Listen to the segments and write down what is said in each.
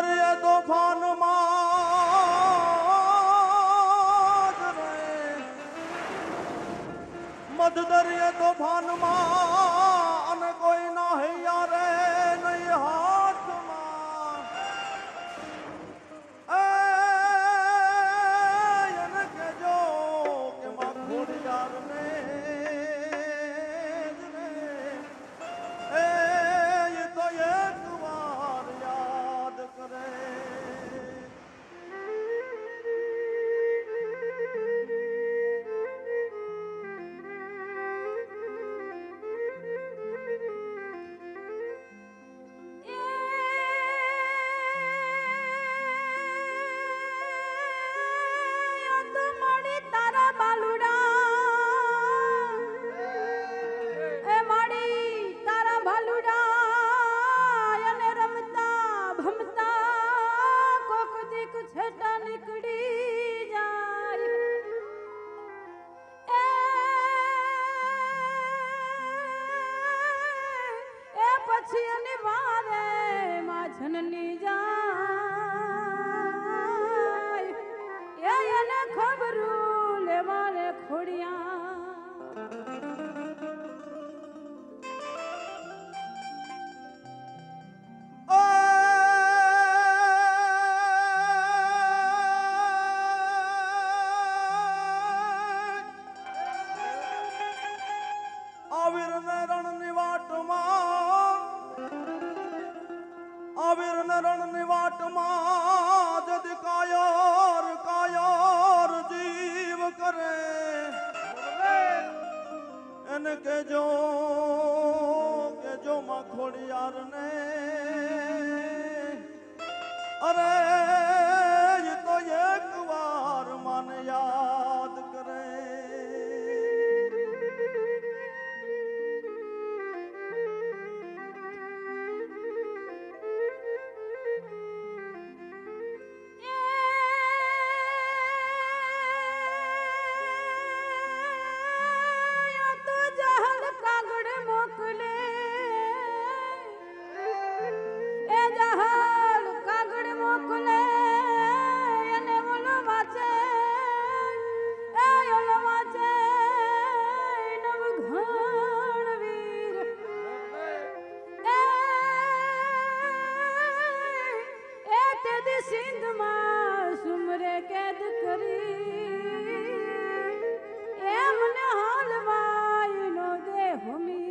દરિયે તોફાનમાં મધ દરિયે તોફાનમાં અને કોઈ ના હૈયા રે નહીં હાથમાં એને કેજો કે માં ખોડિયાર ને તો એક વાર યાદ કરે જનની જાય એને ખબરું લે મારે ખોડિયા આવીર ને રણની વાટમાં આવીર ને રણની વાટમાં જદ કાયર જીવ કરે એને કેજો માં ખોડિયાર ને અરે તો એક વાર મને યાદ કરે સિંધમાં સુમરે કેદ કરી એમને હાલવાય નો દે હોમી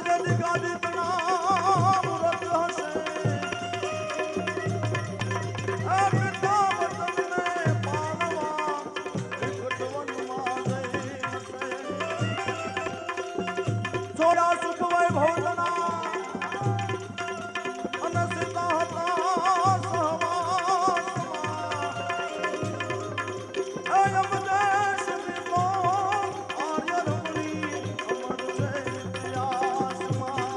જદી ગાદી તણા મુરત હશે આ પિતા વતનને પાલવા વિકટ વનમાં જઈ હશે છોડા સુખ વૈભવના અને સીતા હતા સહવાસમાં અયમદેશ દીપો આર્ય રમણી અમર છે ઇતિહાસમાં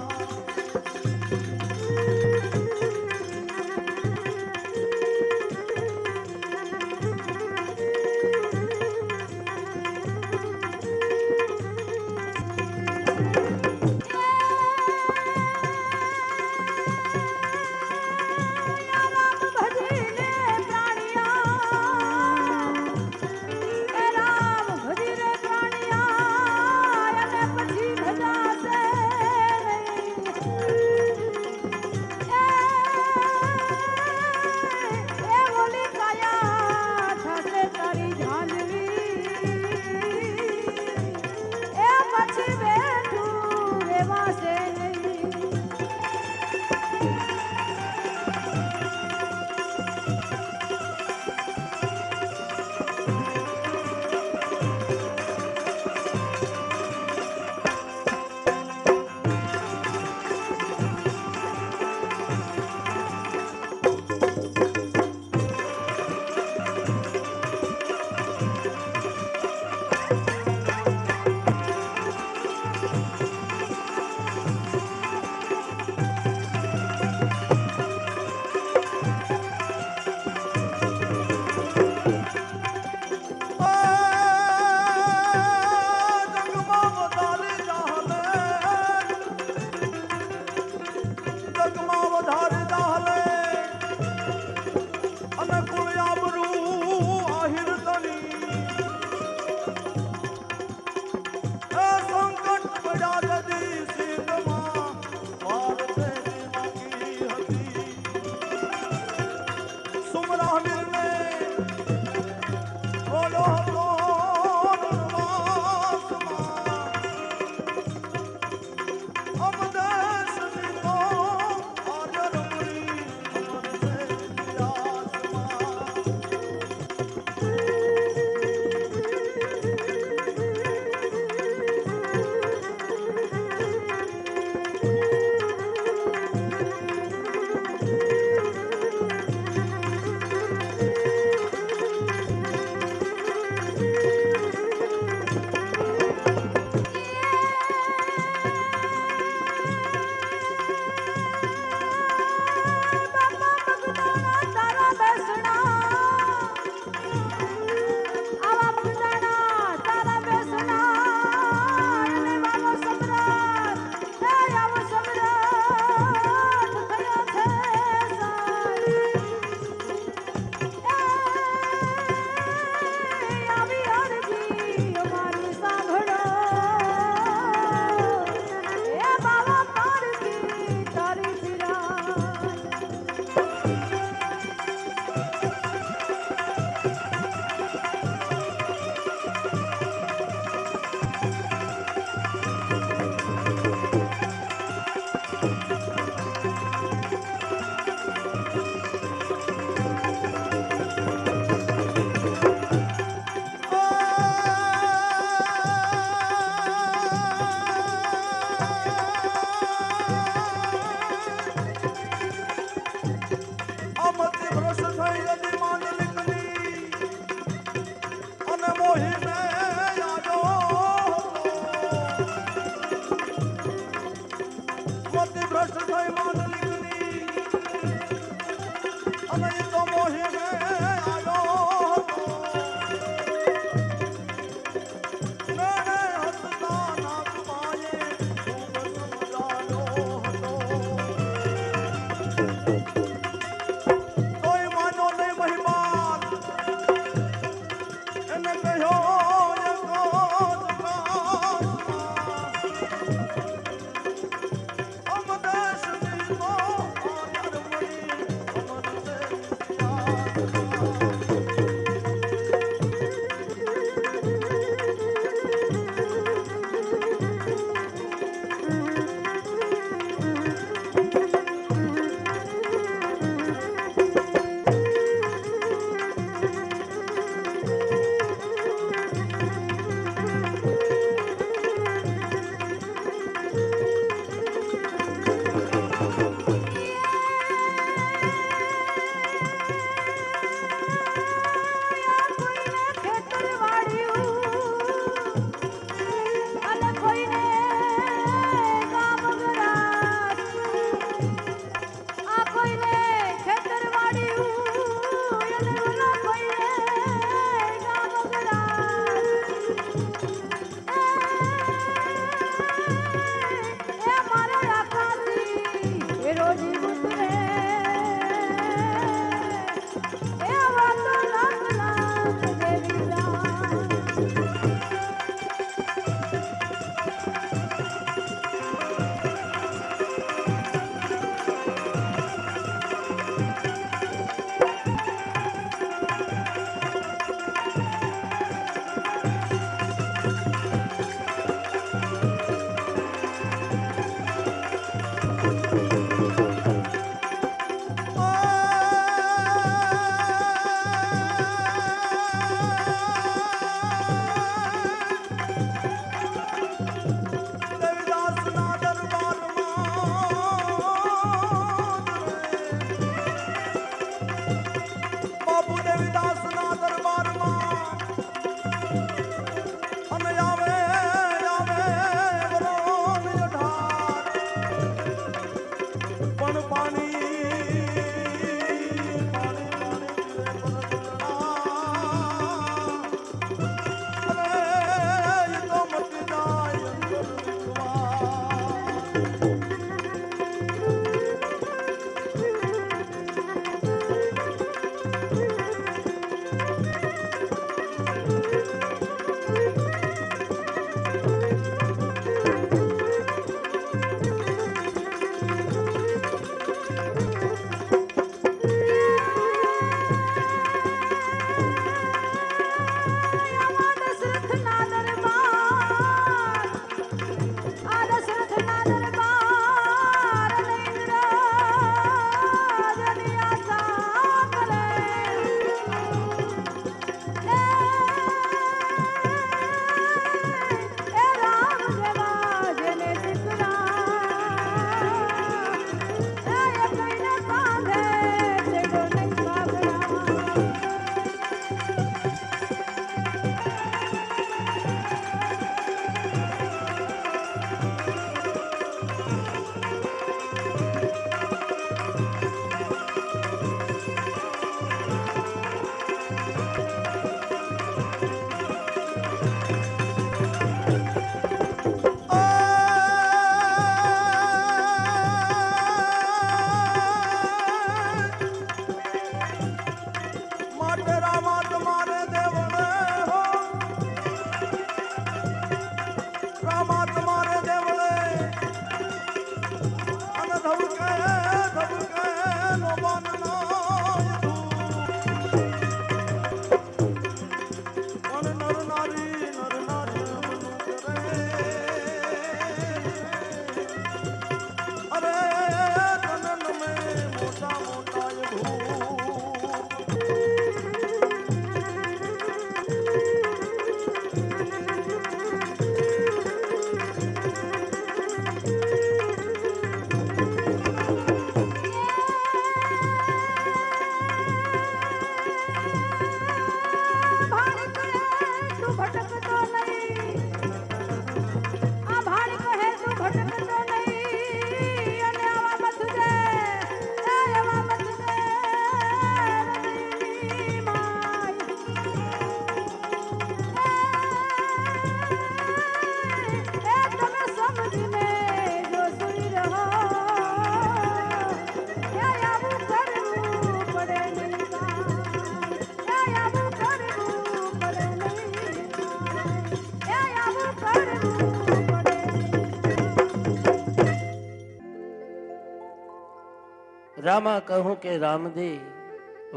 રામા કહું કે રામદેવ,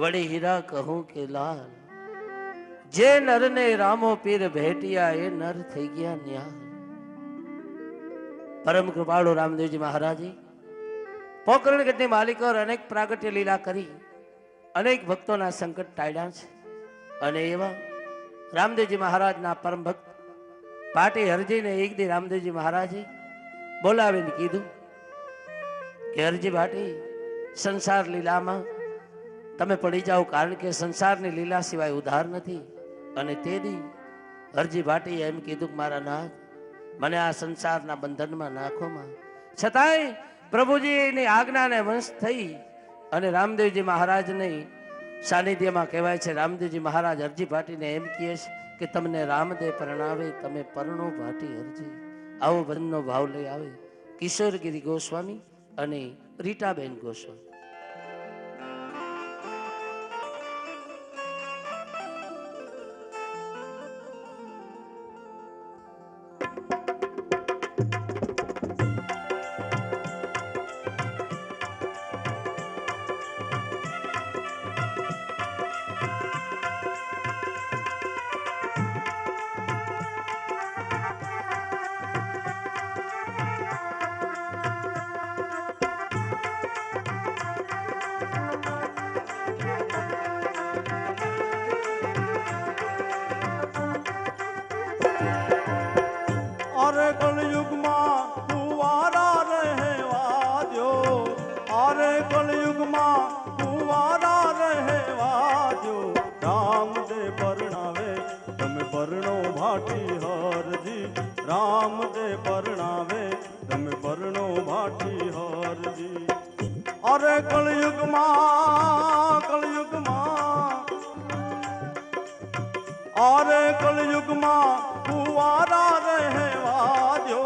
વળી હીરા કહું કે લાલ, જે નરને રામો પીર ભેટિયા એ નર થઈ ગયા ન્યાલ. પરમ કૃપાળુ રામદેવજી મહારાજે પોકરણગઢની માલિકો અનેક પ્રાગટ્ય લીલા કરી અનેક ભક્તોના સંકટ ટાળ્યા છે. અને એવા રામદેવજી મહારાજના પરમ ભક્ત પાટી હરજીને એક દી રામદેવજી મહારાજે બોલાવીને કીધું કે હરજી ભાટી, સંસાર લીલામાં તમે પડી જાઓ, કારણ કે સંસારની લીલા સિવાય ઉધાર નથી. અને તે દી હરજી ભાટી એમ કીધું કે મારા નાથ, મને આ સંસારના બંધનમાં નાખોમાં. છતાંય પ્રભુજીની આજ્ઞાને વંશ થઈ અને રામદેવજી મહારાજને સાનિધ્યમાં કહેવાય છે, રામદેવજી મહારાજ હરજી ભાટીને એમ કહે છે કે તમને રામદેવ પરણાવે, તમે પરણો ભાટી હરજી. આવો ભજનનો ભાવ લઈ આવે કિશોરગીરી ગોસ્વામી અને રીટાબેન ગોસ્વામી. અરે કલયુગમાં કુંવારા રહેવા દો, અરે કલયુગમાં કુંવારા રહેવા દો. રામદેવ પરણાવે તમે પરણો ભાટી હરજી, રામદેવ પરણાવે તમે પરણો ભાટી હરજી. અરે કલયુગમાં અરે કલયુગમાં કુંવારા રહેવા દો,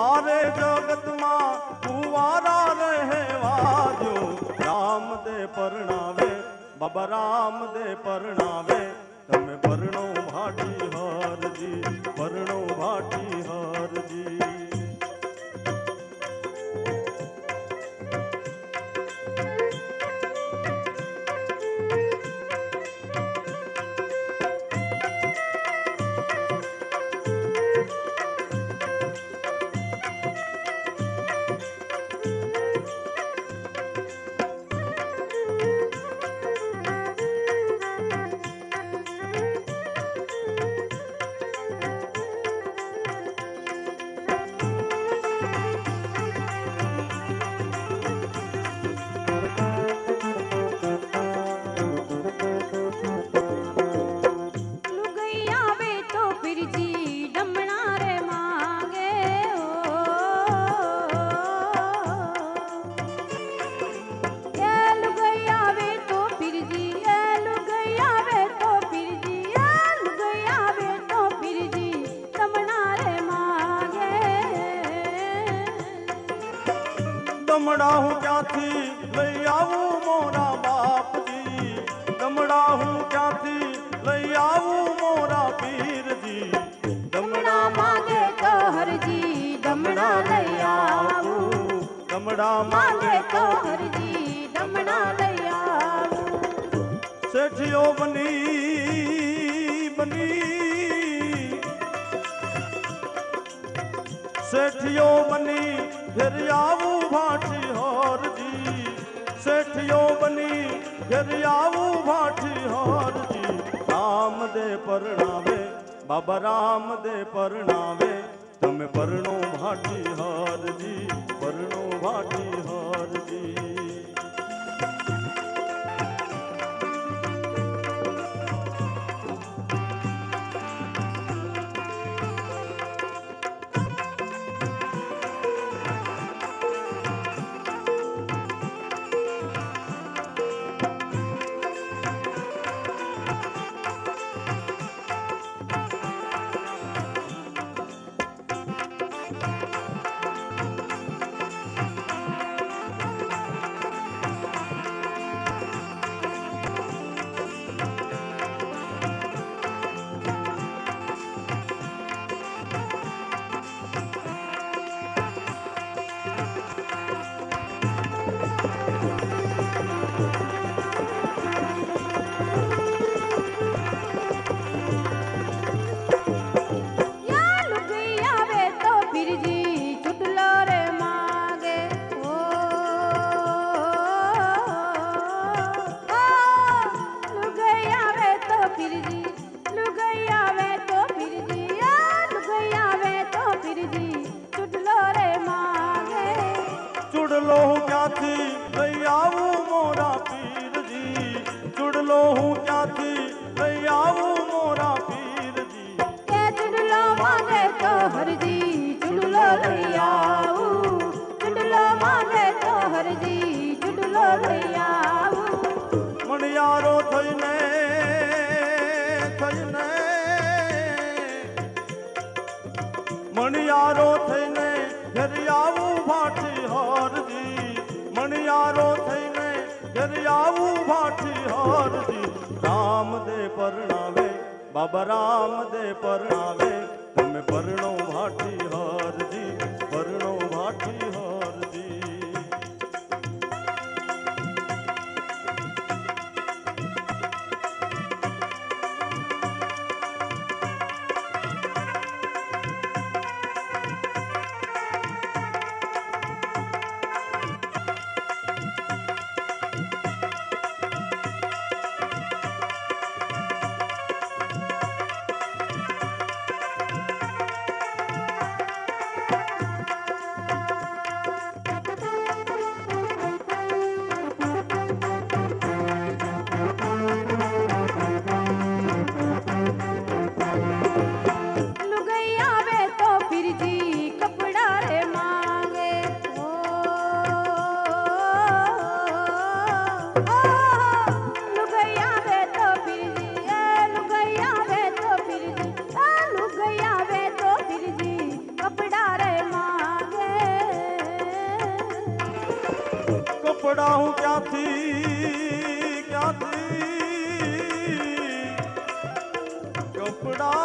અરે જગતમાં કુંવારા રહેવા દો. રામદેવ પરણાવે બાબા, રામદેવ પરણાવે તમે પરણો ભાટી હરજી, પરણો ભાટી હરજી. દમડા હું ક્યાંથી લઈ આવું મોરા બાપજી, દમડા હું ક્યાંથી લઈ આવું મોરા પીરજી. દમણા માંગે તો હરજી દમણા લઈ આવું, દમડા માંગે તો હરજી દમણા લઈ આવું. શેઠિયો બની શેઠિયો બની ઘેર આવું ભાટી હરજી, શેઠિયો બની ઘેર આવું ભાટી હરજી. રામદેવ પરણાવે બાબા, રામદેવ પરણાવે તમે પરણો ભાટી હરજી, પરણો ભાટી હરજી. ક્યાંથી લઈ આવું મોરા પીરજી ચૂડલો હું ક્યાંથી લઈ આવું મોરા પીરજી એ ચૂડલો માંગે તો હરજી ચૂડલો લઈ આવું ચૂડલો માંગે તો હરજી ચૂડલો લઈ આવું મણિયારો થઈને થઈને મણિયારો થઈને ઘેર આવું ભાટી હારજી મણિયારો થઈને ઘેર આવું ભાટી હારજી રામ દે પરણાવે બાબા રામ દે પરણાવે તમે પરણો ભાટી હારજી પરણો ભાટી હારજી લુગઈ આવે તો ફિરજી કપડા રે માંગે ઓ લુગઈ આવે તો ફિરજી લુગઈ આવે તો ફિરજી લુગઈ આવે તો ફિરજી કપડા રે માંગે કપડા હું ક્યાંથી ક્યાંથી કપડા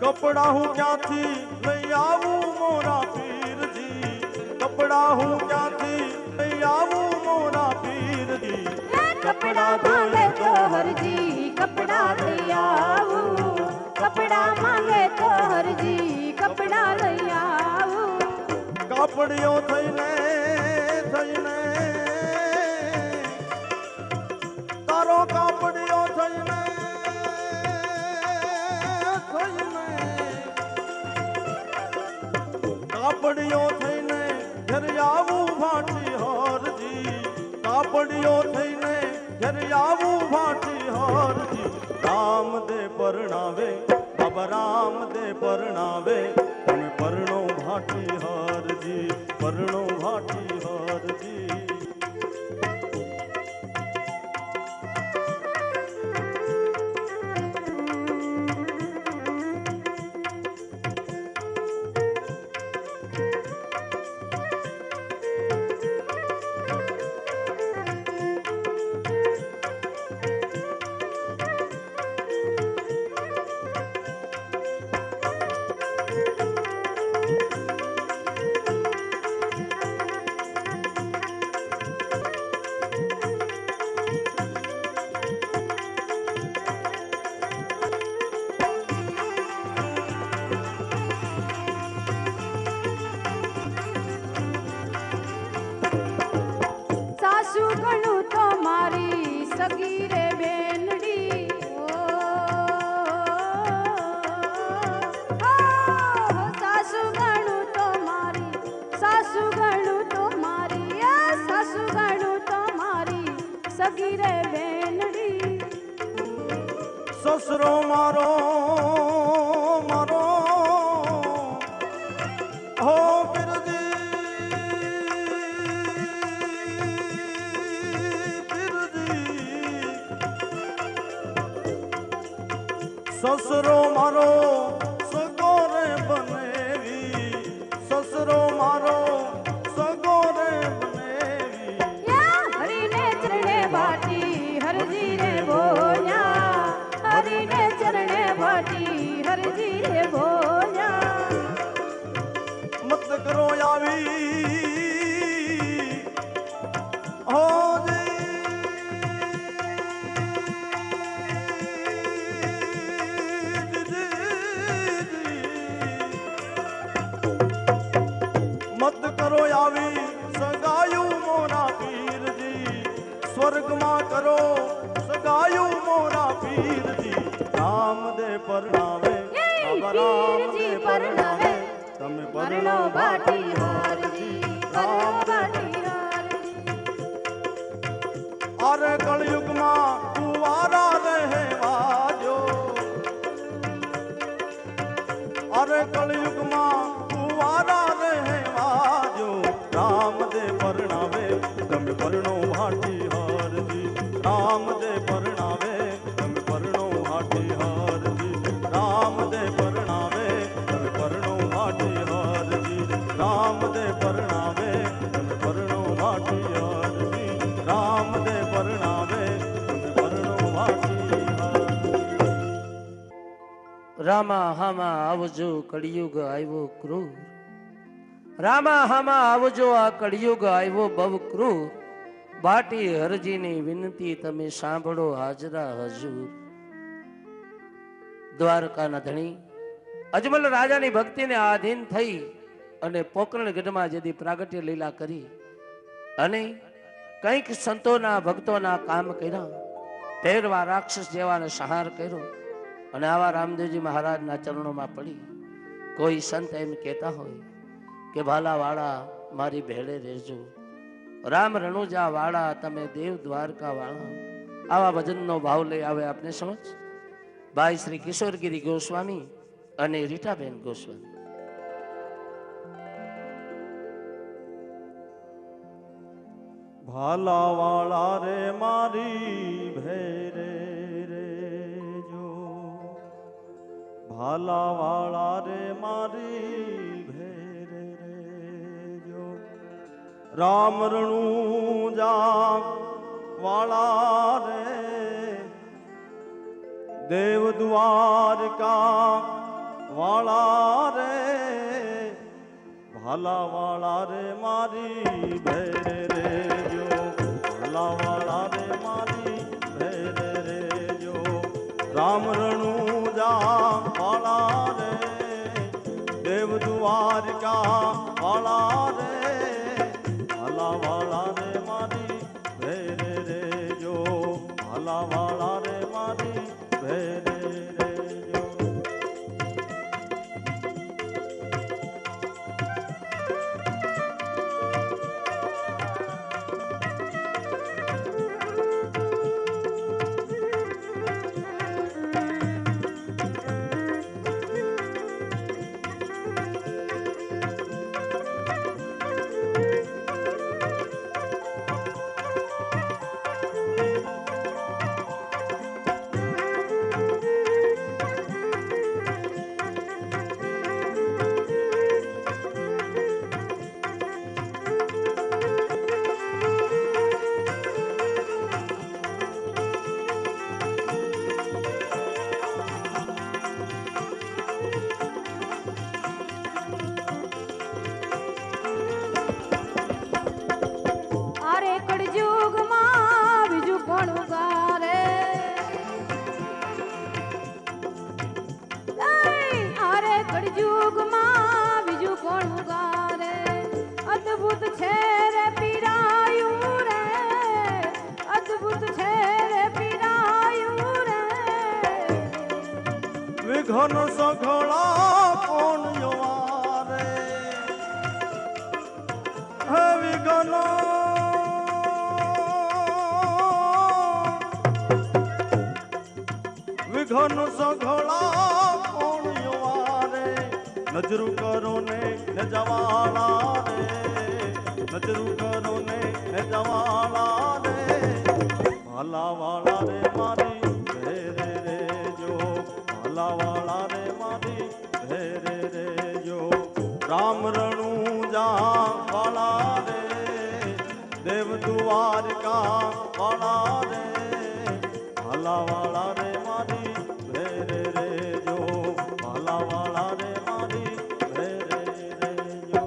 કપડા હું ક્યાંથી લઈ આવું મોરા પીરજી કપડા હું ક્યાંથી લઈ આવું મોરા પીરજી કપડા માંગે તો હરજી કપડા લઈ આવું કપડા માંગે તો હરજી કપડા લઈ આવું કાપડીઓ થઈને થઈને તારો કાપડીઓ થઈને થઈને કાપડીઓ થઈને ઘેર આવું ભાટી હારજી કાપડીઓ થઈને ઘેર આવું ભાટી હારજી રામ દે પરણાવે બાબા રામ દે પરણાવે તમે પરણો ભાટી હારજી પરણો ભાટી હારજી સાસુ ગણું તો મારી સગી રે બેનડી સાસુ ગણું તો મારી સાસુ ગણું તો મારી સાસુ ગણું તો મારી સગી રે બેનડી સસરો મારો મારો હો સસરો મારો સગો રે બનેવી સસરો મારો સગો રે બનેવી હરીને ચરણે ભાટી હરજી રે ભોજા હરીને ચરણે ભાટી હરજી રે ભોજા મત કરો આવી હોજી મત કરો આવી સગાયું મોરા પીરજી સ્વર્ગમાં કરો સગાયું મોરા પીરજી રામ દે પરણાવે પીરજી પરણાવે તમે પરણો બાટી હારજી પરણો બાટી હારજી અરે કળયુગમાં કુવારા રહેવાજો અરે કળયુગમાં કુવારા રહેવાજો રામદે પરણાવે તમે પરણો ભાટી હારજી રામદે પરણાવે તમે પરણો ભાટી હારજી રામદે પરણાવે તમે પરણો ભાટી હારજી રામદે પરણાવે તમે પરણો ભાટી હારજી રામદે પરણાવે તમે પરણો ભાટી હારજી રામા હામા આવજો કળિયુગ આવ્યો ક્રૂર રામા હામા આવજો આ કળિયુગ આવ્યો બહુ ક્રૂર બાટી હરજીની વિનંતી તમે સાંભળો હાજરા હજૂર દ્વારકાના ધણી અજમલ રાજાની ભક્તિને આધીન થઈ અને પોકરણ ગઢમાં જેથી પ્રાગટ્ય લીલા કરી અને કંઈક સંતોના ભક્તોના કામ કર્યા ભેરવા રાક્ષસ જેવાને સંહાર કર્યો અને આવા રામદેવજી મહારાજના ચરણોમાં પડી કોઈ સંત એમ કહેતા હોય કે ભાલા વાળા મારી ભેળે રહેજો રામ રણુજા વાળા તમે દેવ દ્વારકા વાળા આવા ભજનનો ભાવ લઈ આવે આપને સમજ ભાઈ શ્રી કિશોરગીરી ગોસ્વામી અને રીટાબેન ગોસ્વામી ભાલા વાળા રે મારી ભેરે રેજો ભાલા વાળા રે મારી ભેરે રેજો રામ રણુજા વાળા રે દેવ દ્વારકા વાળા રે ભાલા વાળા રે મારી ભેરે રેજો ભાલા વાળા રે મારી ભેરે રેજો રામ રણુજા વાળા રે દેવ દ્વારકા વાળા રે ભાલા વાળા રે મારી ભેરે રેજો ભાલા વાળા રે મારી ભેરે રેજો અરે કળયુગમાં બીજું કોણ ઉગારે અરે કળયુગમાં બીજું કોણ ઉગારે અદ્ભુત છે રે પીરાયું રે અદ્ભુત છે રે પીરાયું રે વિઘન સઘળા કોણ જોવારે હે વિઘન વિઘન સઘળા કોણ જોવારે નજરું કરો ને જવાળા રે નજરું કરો ને જવાળા રે ભાલા વાળા રે મારી ભેરે રેજો ભાલા વાળા રે મારી ભેરે રેજો રામ રણુજા વાળા રે દેવ દ્વારકા વાળા રે ભાલા વાળા રે મારી ભેરે રેજો ભાલા વાળા રે મારી ભેરે રેજો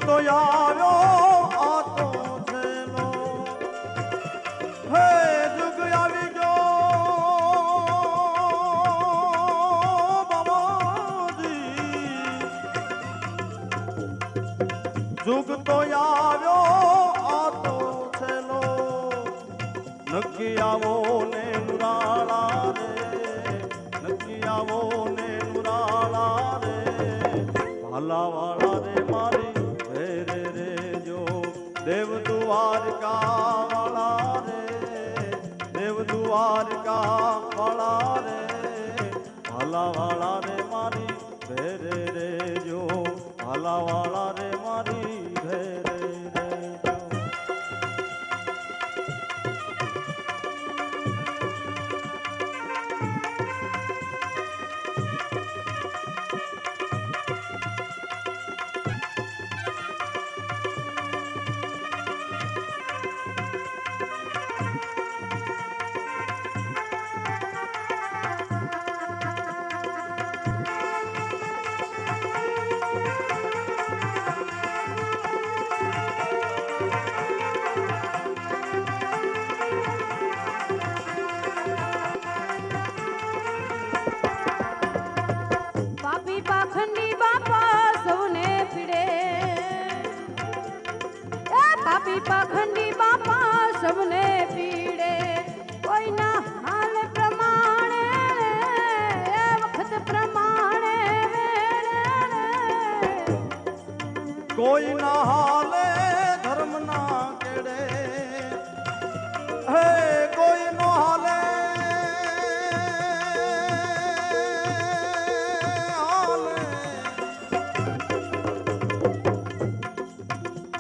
તો આવ્યો આ તો છેલો હે જુગ આવી ગયો બાબાજી જુગ તો આવ્યો આ તો છેલો નક્કી આવો ને નુરાળા રે નક્કી આવો ને નુરાળા રે ભાલાવાળા રે મારી ઘેરે રે જો દેવ દ્વારકા વાળા રે દેવ દ્વારકા વાળા રે ભાલાવાળા રે મારી ઘેરે રે જો ભાલાવાળા રે મારી ઘેરે રે જો પાપી પાખંડી બાપા સૌને પીડે એ પાપી પાખંડી બાપા સૌને પીડે કોઈના હાલ પ્રમાણે એ વખત પ્રમાણે કોઈ ના હાલે ધર્મ ના કેડે હે કોઈ નો હાલે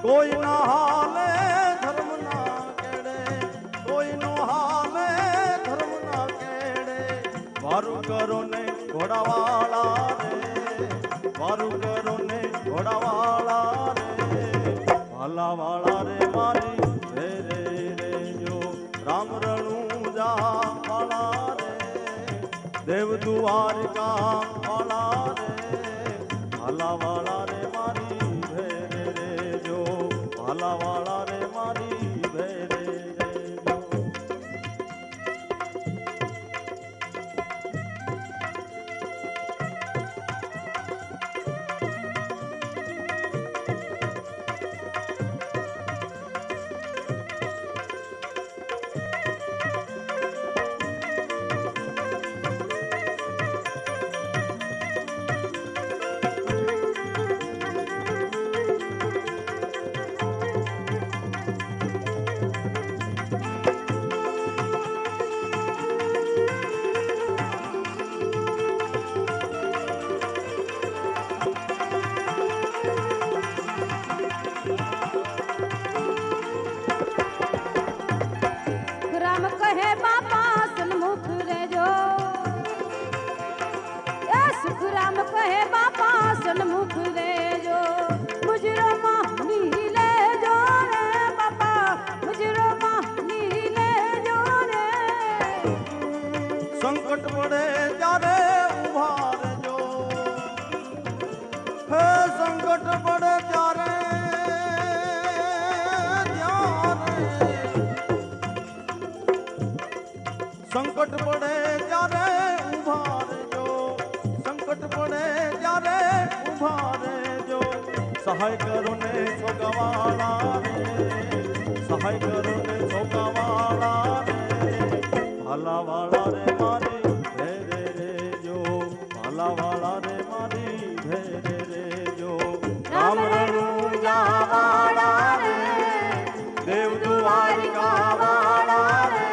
કોઈ ના હાલે ધર્મ ના કેડે કોઈ નો હાલે ધર્મ ના કેડે વારું કરો ને ઘોડાવાળા રે વારું કરો ને ઘોડાવાળા રે ભાલાવાળા રે મારી ઘેરે રે જો રામ રણુજા વાળા રે દેવ દ્વારકા વાળા રે ભાલાવાળા રે મારી ઘેરે રે જો ભાલાવાળા રે મારી ઘેરે રે જો રામ કહે બાપા સન્મુખ રેજો એ સુખરામ કહે બાપા સન્મુખ રેજો મુજરોમાં ની લેજો રે બાપા મુજરોમાં ની લેજો રે સંકટ પડે ત્યારે ઉભા રહેજો હે સંકટ પડે ત્યારે સંકટ પડે ત્યારે ઉભા રહેજો સંકટ પડે ત્યારે ઉભા રહેજો સહાય કરો ને છોકવાળા રે સહાય કરો ને છોકવાળા રે ભાલાવાળા રે મારી ઘેરે રે જો ભાલાવાળા રે મારી ઘેરે રે જો રામ રણુજા વાળા રે દેવ દ્વારકા વાળા રે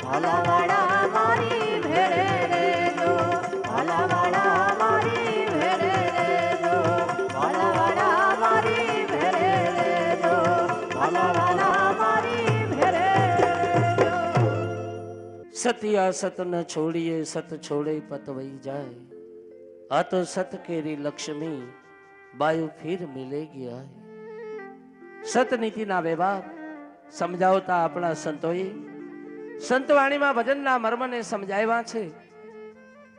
ભાલાવાળા મારી ઘેરે રે જો ભાલાવાળા મારી ઘેરે રે જો ભાલાવાળા મારી ઘેરે રે જો ભાલાવાળા મારી ઘેરે રે જો સત્ય સત ન છોડીએ સત છોડે પત વહી જાય આ તો સત કેરી લક્ષ્મી બાયુ ફિર મિલેગી આય સત નીતિના વ્યવહાર સમજાવતા આપણા સંતોએ સંતવાણીમાં ભજનના મર્મને સમજાવ્યા છે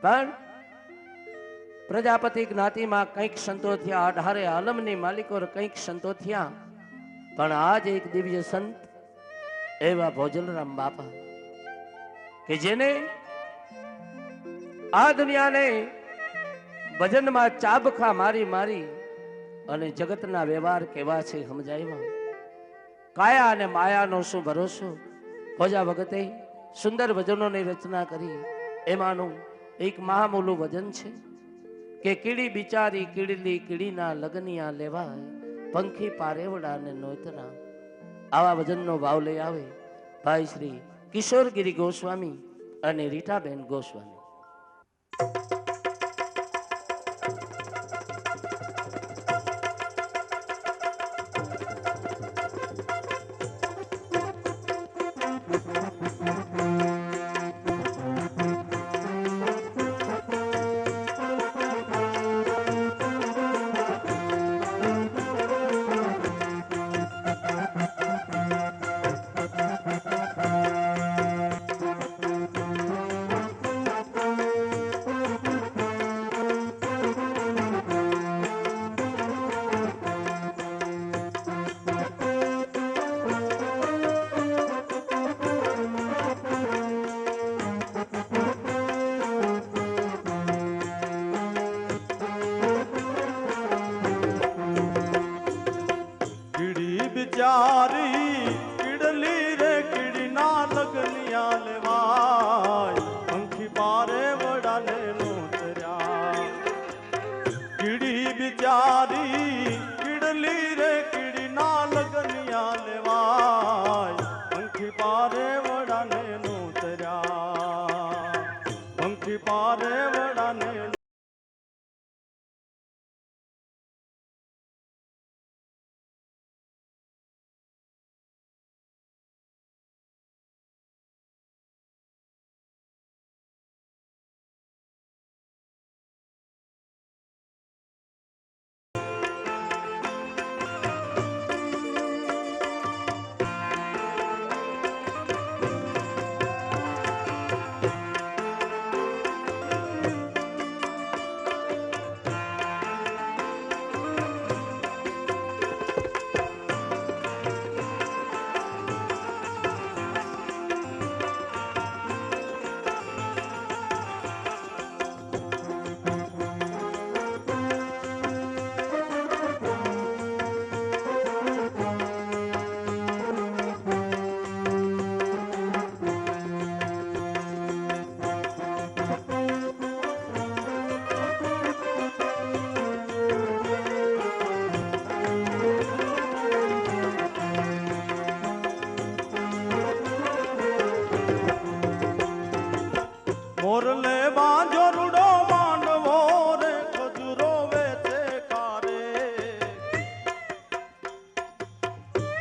પણ પ્રજાપતિ જ્ઞાતિમાં કંઈક સંતો થયા, 18 આલમની માલિકો કંઈક સંતો થયા, પણ આજ એક દિવ્ય સંત એવા ભોજલરામ બાપા કે જેને આ દુનિયાને ભજનમાં ચાબખા મારી મારી અને જગતના વ્યવહાર કેવા છે સમજાવ્યા. કાયા અને માયાનો શું ભરોસો. ભોજા વખતે સુંદર ભજનોની રચના કરી. એમાંનું એક મહામૂલું ભજન છે કે કીડી બિચારી કીડલી કીડીના લગનિયા લેવાય, પંખી પારેવડાને નોતરા. આવા ભજનનો ભાવ લઈ આવે ભાઈ શ્રી કિશોરગીરી ગોસ્વામી અને રીટાબેન ગોસ્વામી. બિચારી કીડલી રે કીડીના લગનિયા લેવાય, પંખી પારે વડાને નોતર્યા. કીડી બિચારી કીડલી રે કીડીના લગનિયા લેવાય, પંખી પારે વડાને નોતર્યા. પંખી પારે વડાને મોરલે બાંધો રૂડો માંડવો રે ખજૂરો વેચે કારે.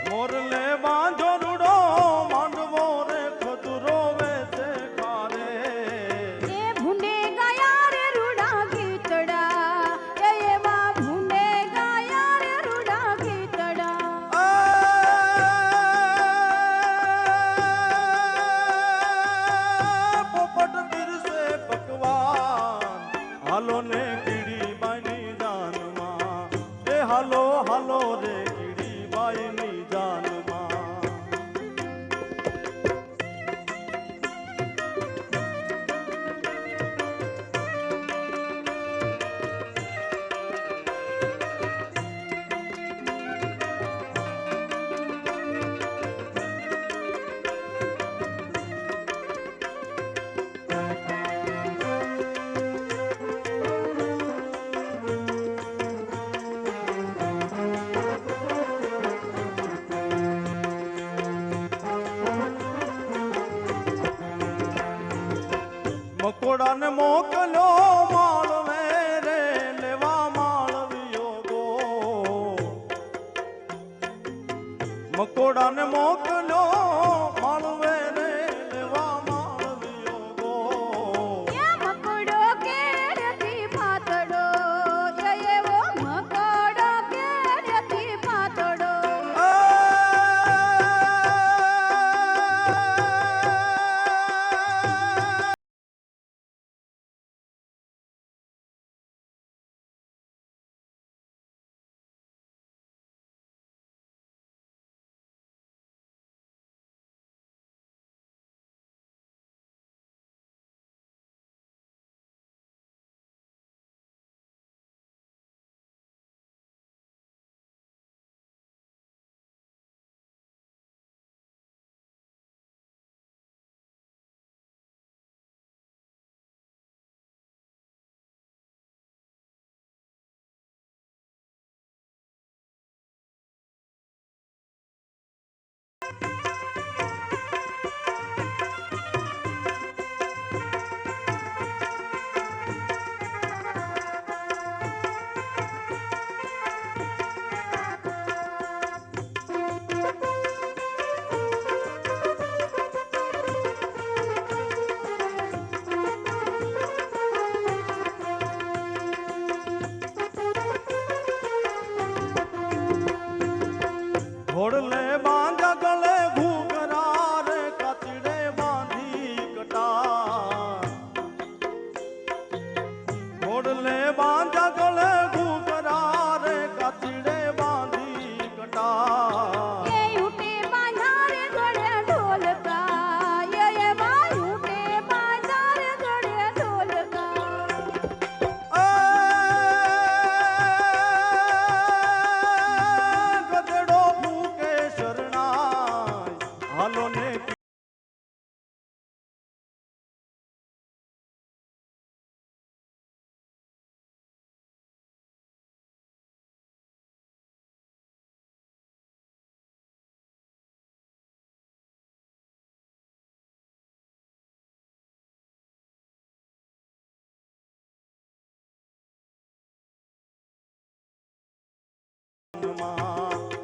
મોરલે બાંધો રૂડો માંડવો રે ખજૂરો વેચે કારે. એ ભૂંડે ગાયા રે રૂડા ગીતડા, એવા ભૂંડે ગાયા રે રૂડા ગીતડા. પોપટ પીરસે પકવાન, હાલો ને કીડી બાઈની જાનમાં, એ હાલો હાલો રે કીડી બાઈની જાનમાં. મકોડાને મોકલ્યો માળવે રે લેવા માળવિયો ગો. મકોડાને મોકલ્યો ઘોડલે બાંધ્યા ગળે ઘૂઘરા રે કાચડે બાંધી કટાર ઘોડલે બાંધ્યા ગળે ઘૂઘરા રે કાચડે બાંધી કટાર એ ઉઠે બાંધા રે ગળે ઢોલકા એ ભાઈ ઉઠે બાંધા રે ગળે ઢોલકા ગધેડો ફૂકે શરણાય હાલો ને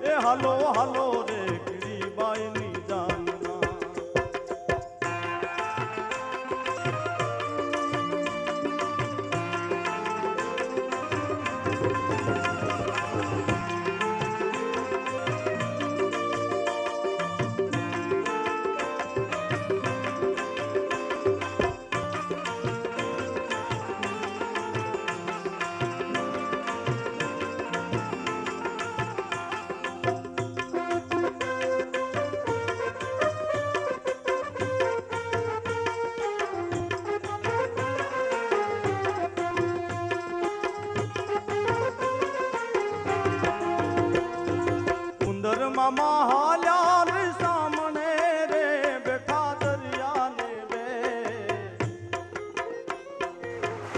એ હાલો હાલો રે કીડી બાઈની જાનમાં ઉંદર મામા હાલ્યા રે સામણે રે બેઠા દરિયાને બે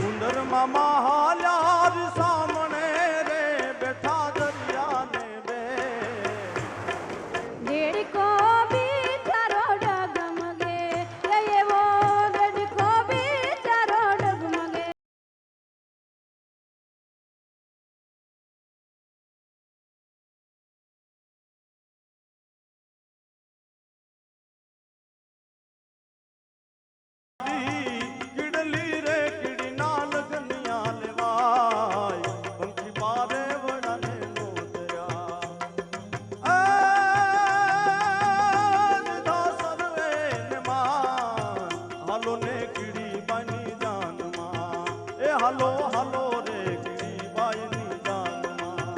ઉંદર મામા હાલ્યા રે સામણે રે બેઠા દરિયાને બે દેડકો બિચારો ડગમગે એવો દેડકો બિચારો ડગમગે કીડલી રે કીડીના લગનિયા લેવાય પંખી બારે વડાને નો દયા દીધા સર્વે ને માન હાલો ને કીડી બાઈની જાનમાં એ હાલો હાલો રે કીડી બાઈની જાનમાં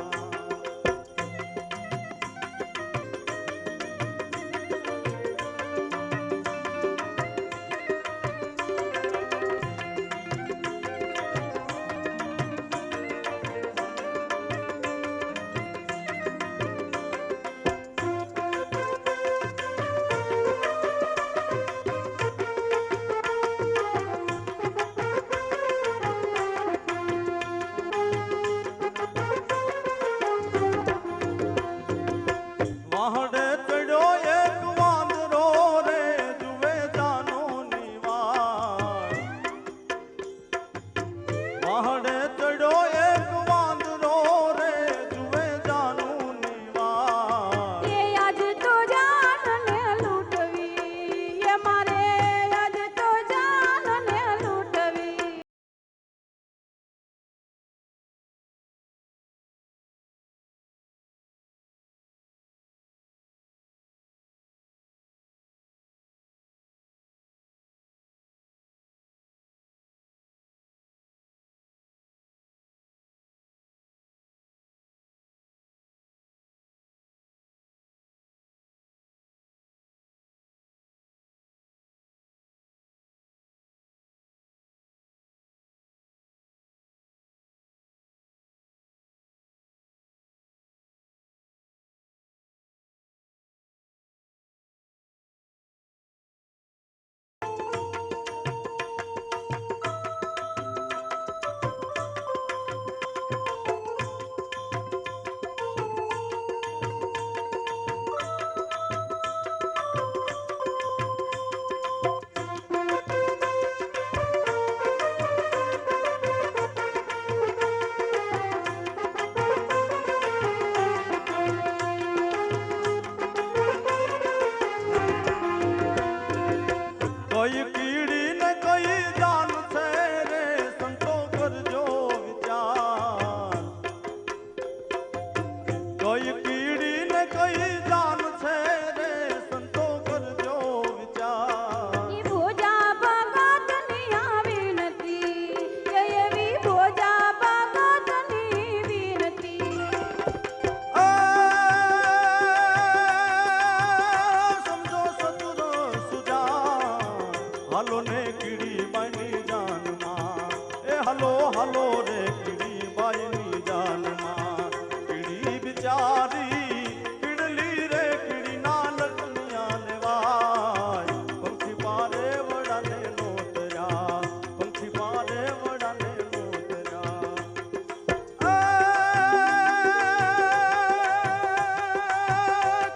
બિચારી કીડલી રે કીડી ના લખનિયા લેવાય પંખી પારે વડાને નોતર્યા પંખી પારે વડાને નોતર્યા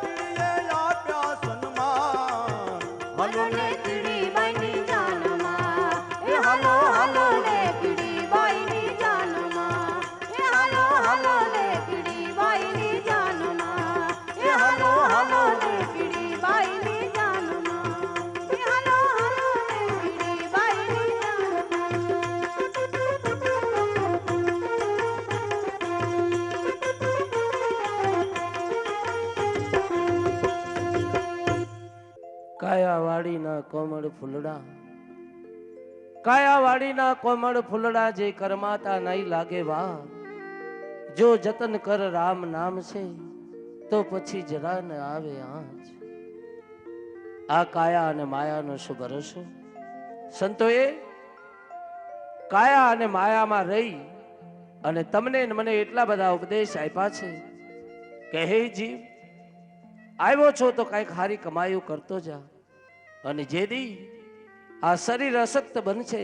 કીડીએ આપ્યા સન્માન હાલો ને કીડી બાઈની જાનમાં એ હાલો હાલો રે કીડી બાઈની જાનમાં એ હાલો હાલો રે કીડી બાઈની જાનમાં એ હાલો હાલો રે કીડી બાઈની જાનમાં એ હાલો હાલો રે કીડી બાઈની કાયાવાડીના કોમળ ફૂલડા કાયાવાડીના કોમળ ફૂલડા જે કરમાતા નહીં લાગે વા જો જતન કર રામ નામ છે તો પછી જરા ન આવે આંચ આ કાયા અને માયાનો શું ભરોસો સંતોએ કાયા અને માયામાં રહી અને તમને ને મને એટલા બધા ઉપદેશ આપ્યા છે કે હે જીવ આવ્યો છો તો કઈક હારી કમાયું કરતો જા અને જે દી આ શરીર અશક્ત બનશે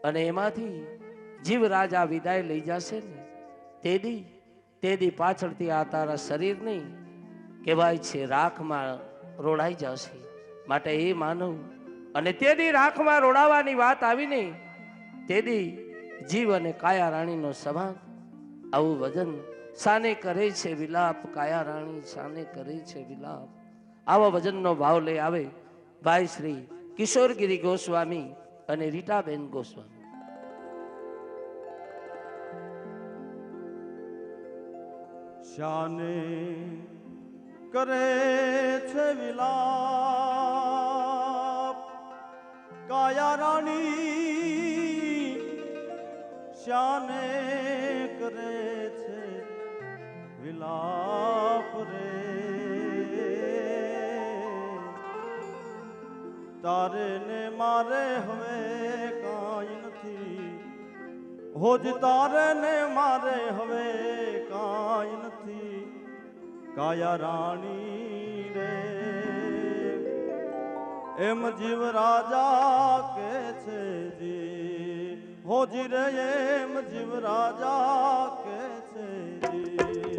અને એમાંથી જીવ રાજા વિદાય લઈ જશે ને તે દી પાછળથી આ તારા શરીર નહીં કહેવાય છે રાખમાં રોડાઈ જશે માટે એ માનવ અને તે દી રાખમાં રોડાવાની વાત આવી નહીં તે દી જીવ અને કાયા રાણીનો સંવાદ આવું વજન સાને કરે છે વિલાપ કાયા રાણી સાને કરે છે વિલાપ આવા વજનનો ભાવ લઈ આવે ભાઈ શ્રી કિશોરગીરી ગોસ્વામી અને રીટાબેન ગોસ્વામી. શાને કરે છે વિલાપ કાયા રાણી શાને કરે છે વિલાપ રે તારે ને મારે હવે કાંઈ નથી હોજ તારે ને મારે હવે કાંઈ નથી કાયા રાણી રે એમ જીવ રાજા કે છે જી હોજી રે એમ જીવ રાજા કે છે જી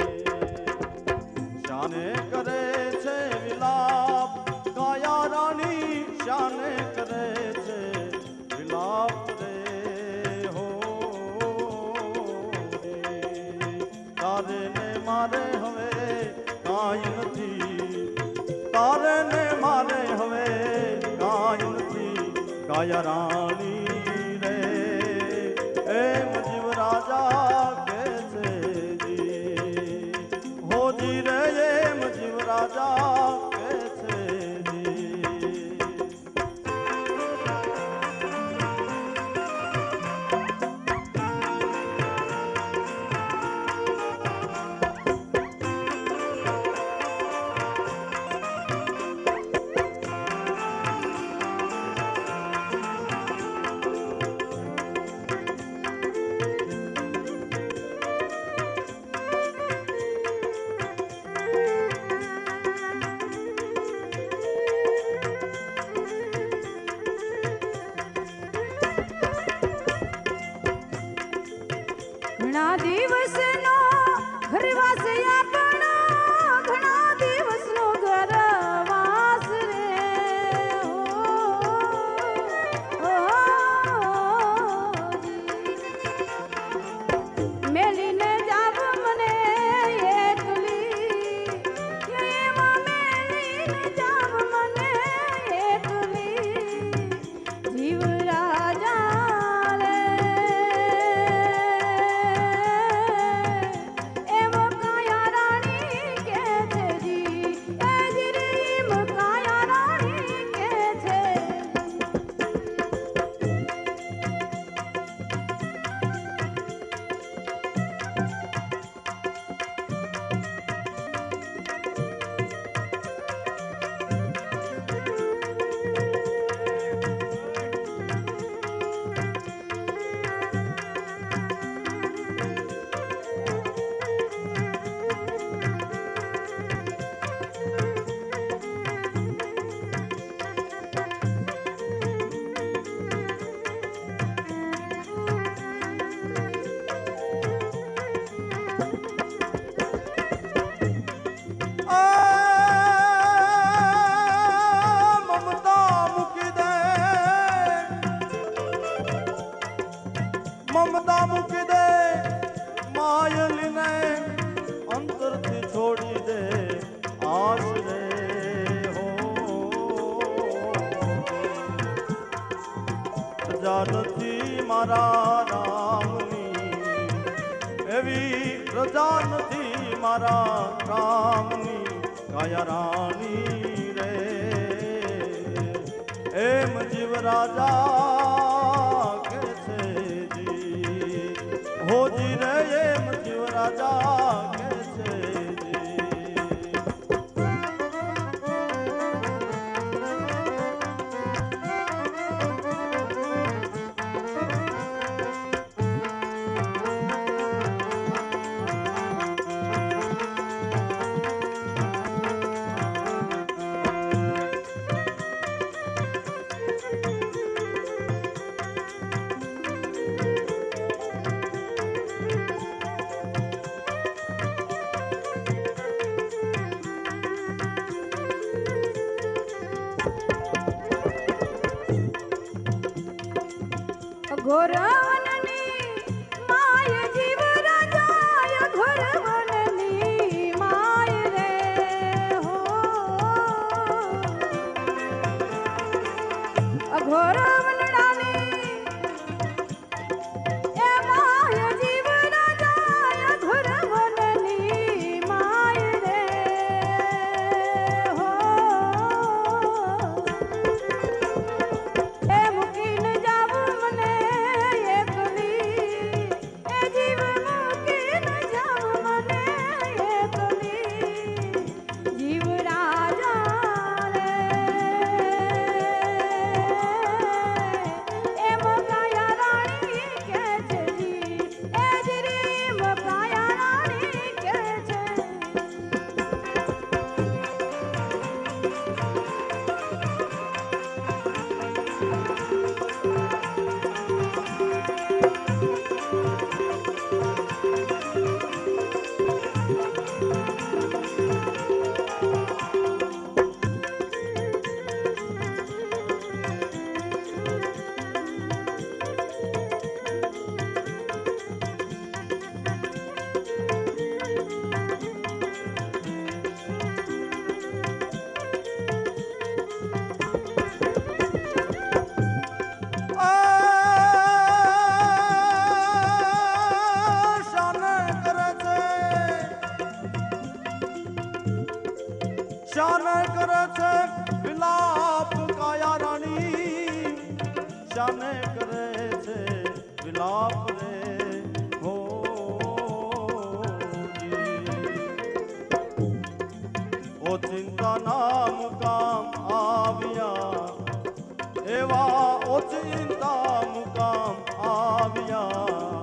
શાને કરે છે વિલાપ કાયા રાણી શાને કરે છે વિલાપ રે હો તારે ને મારે હવે કાંઈ નથી તારે ને મારે હવે કાંઈ નથી કાયા રાણી રે એમ જીવ રાજા કે છે જી હોજી રે એમ જીવ રાજા કે છે જી મારા રામની, એવી પ્રજા નથી મારા રામની કાયા રાણી રે. એમ જીવ રાજા કે છે જી, હોજી રે એમ જીવ રાજા કે છે જી. ઘોરવનની માય જીવ રાજાય, ઘોરવનની માય રે હો. ઘોરવનડાની એ માય જીવ રાજાય, ઘોરવનની માય રે હો. એ મૂકીને જાવ મને એકલી, એ જીવ મૂકીને જાવ મને એકલી, જીવ રાજા રે. એમ કાયા રાણી કે છે જી, એ જીરીમ કાયા રાણી કે છે. શાન કરે છે વિલાપ કાયા રાણી, શાન કરે છે વિલાપ રે હો જી. ઓ ચિંતા ના મુકામ આવ્યા, એવા ઓ ચિંતા મુકામ આવ્યા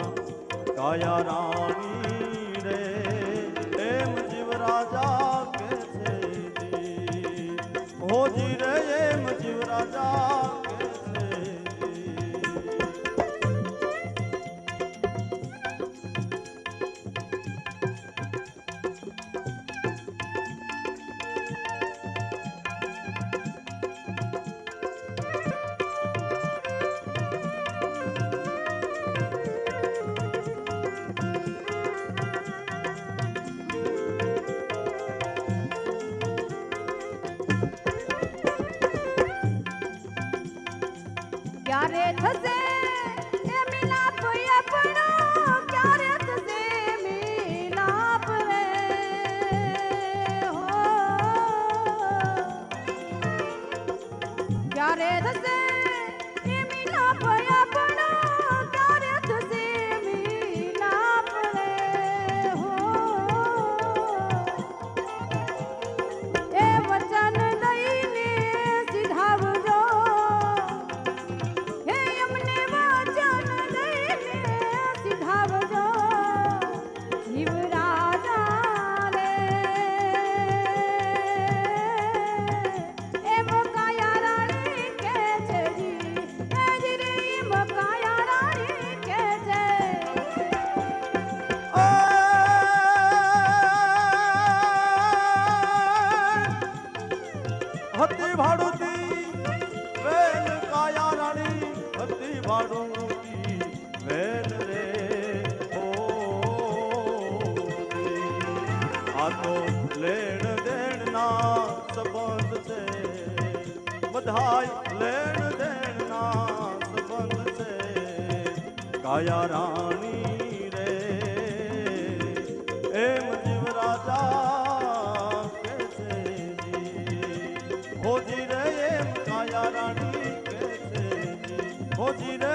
કાયા રાણી રે. એમ જીવ રાજા કે છે જી, હોજી રે એમ જીવ રાજા કે છે જી. ક્યારે થશે એ મિલાપ આપણો, ક્યારે થશે મિલાપ રે હો. ક્યારે થશે એ મિલાપ આપણો, ક્યારે થશે મિલાપ રે હો. એ વચન દઈને સીધાવજો, હે અમને વચન દઈને સીધાવજો, જીવ રાજા રે. એમ કાયા રાણી કે છે જી, એ જીરી એમ કાયા રાણી કે છે. હતી ભાડુતી વેલ કાયા રાણી, હતી ભાડુતી વેલ રે હો જી. આ તો લેણ દેણ ના સંબંધ છે, બધાય લેણ દેણ ના સંબંધ છે. કાયા રાણી રે એમ જીવ રાજા કે છે જી. હોજી રે એમ કાયા રાણી કે છે જી. હોજી રે